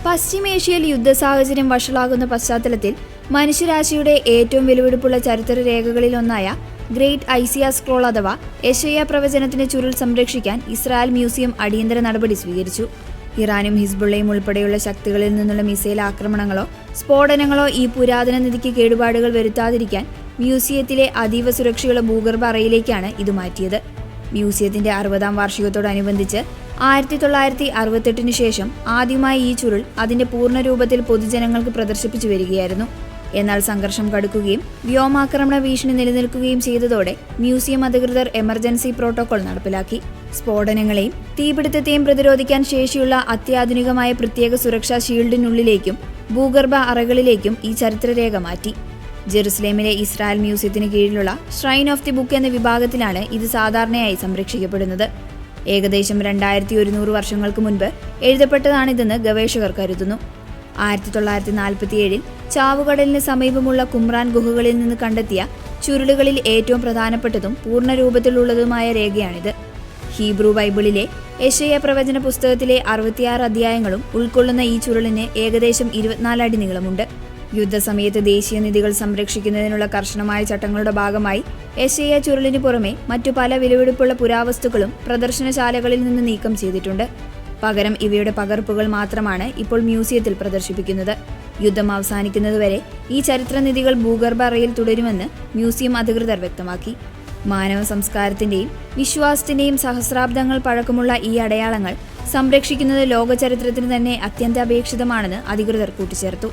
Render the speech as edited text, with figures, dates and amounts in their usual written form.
പശ്ചിമേഷ്യയിൽ യുദ്ധസാഹചര്യം വഷളാകുന്ന പശ്ചാത്തലത്തിൽ മനുഷ്യരാശിയുടെ ഏറ്റവും വിലപിടിപ്പുള്ള ചരിത്ര രേഖകളിലൊന്നായ ഗ്രേറ്റ് ഐസിയ സ്ക്രോൾ അഥവാ യെശയ്യാ പ്രവചനത്തിന്റെ ചുരുൾ സംരക്ഷിക്കാൻ ഇസ്രായേൽ മ്യൂസിയം അടിയന്തര നടപടി സ്വീകരിച്ചു. ഇറാനും ഹിസ്ബുള്ളയും ഉൾപ്പെടെയുള്ള ശക്തികളിൽ നിന്നുള്ള മിസൈൽ ആക്രമണങ്ങളോ സ്ഫോടനങ്ങളോ ഈ പുരാതന നിധിക്ക് കേടുപാടുകൾ വരുത്താതിരിക്കാൻ മ്യൂസിയത്തിലെ അതീവ സുരക്ഷയുള്ള ഭൂഗർഭ അറയിലേക്കാണ് ഇത് മാറ്റിയത്. മ്യൂസിയത്തിന്റെ 60ാം വാർഷികത്തോടനുബന്ധിച്ച് 1968 ശേഷം ആദ്യമായി ഈ ചുരുൾ അതിന്റെ പൂർണ്ണരൂപത്തിൽ പൊതുജനങ്ങൾക്ക് പ്രദർശിപ്പിച്ചു വരികയായിരുന്നു. എന്നാൽ സംഘർഷം കടുക്കുകയും വ്യോമാക്രമണ ഭീഷണി നിലനിൽക്കുകയും ചെയ്തതോടെ മ്യൂസിയം അധികൃതർ എമർജൻസി പ്രോട്ടോകോൾ നടപ്പിലാക്കി. സ്ഫോടനങ്ങളെയും തീപിടുത്തത്തെയും പ്രതിരോധിക്കാൻ ശേഷിയുള്ള അത്യാധുനികമായ പ്രത്യേക സുരക്ഷാ ഷീൽഡിനുള്ളിലേക്കും ഭൂഗർഭ അറകളിലേക്കും ഈ ചരിത്രരേഖ മാറ്റി. ജെറുസലേമിലെ ഇസ്രായേൽ മ്യൂസിയത്തിന് കീഴിലുള്ള ഷ്രൈൻ ഓഫ് ദി ബുക്ക് എന്ന വിഭാഗത്തിലാണ് ഇത് സാധാരണയായി സംരക്ഷിക്കപ്പെടുന്നത്. ഏകദേശം 2100 വർഷങ്ങൾക്ക് മുൻപ് എഴുതപ്പെട്ടതാണിതെന്ന് ഗവേഷകർ കരുതുന്നു. 1947 ചാവുകടലിന് സമീപമുള്ള കുമ്രാൻ ഗുഹകളിൽ നിന്ന് കണ്ടെത്തിയ ചുരുളുകളിൽ ഏറ്റവും പ്രധാനപ്പെട്ടതും പൂർണ്ണരൂപത്തിലുള്ളതുമായ രേഖയാണിത്. ഹീബ്രു ബൈബിളിലെ യെശയ്യാ പ്രവചന പുസ്തകത്തിലെ 66 അധ്യായങ്ങളും ഉൾക്കൊള്ളുന്ന ഈ ചുരുളിന് ഏകദേശം 24 അടി നീളമുണ്ട്. യുദ്ധസമയത്ത് ദേശീയ നിധികൾ സംരക്ഷിക്കുന്നതിനുള്ള കർശനമായ ചട്ടങ്ങളുടെ ഭാഗമായി യെശയ്യാ ചുരുളിന് പുറമെ മറ്റു പല വിലപിടിപ്പുള്ള പുരാവസ്തുക്കളും പ്രദർശനശാലകളിൽ നിന്ന് നീക്കം ചെയ്തിട്ടുണ്ട്. പകരം ഇവയുടെ പകർപ്പുകൾ മാത്രമാണ് ഇപ്പോൾ മ്യൂസിയത്തിൽ പ്രദർശിപ്പിക്കുന്നത്. യുദ്ധം അവസാനിക്കുന്നതുവരെ ഈ ചരിത്രനിധികൾ ഭൂഗർഭ അറയിൽ തുടരുമെന്ന് മ്യൂസിയം അധികൃതർ വ്യക്തമാക്കി. മാനവ സംസ്കാരത്തിന്റെയും വിശ്വാസത്തിന്റെയും സഹസ്രാബ്ദങ്ങൾ പഴക്കമുള്ള ഈ അടയാളങ്ങൾ സംരക്ഷിക്കുന്നത് ലോക ചരിത്രത്തിന് തന്നെ അത്യന്താപേക്ഷിതമാണെന്ന് അധികൃതർ കൂട്ടിച്ചേർത്തു.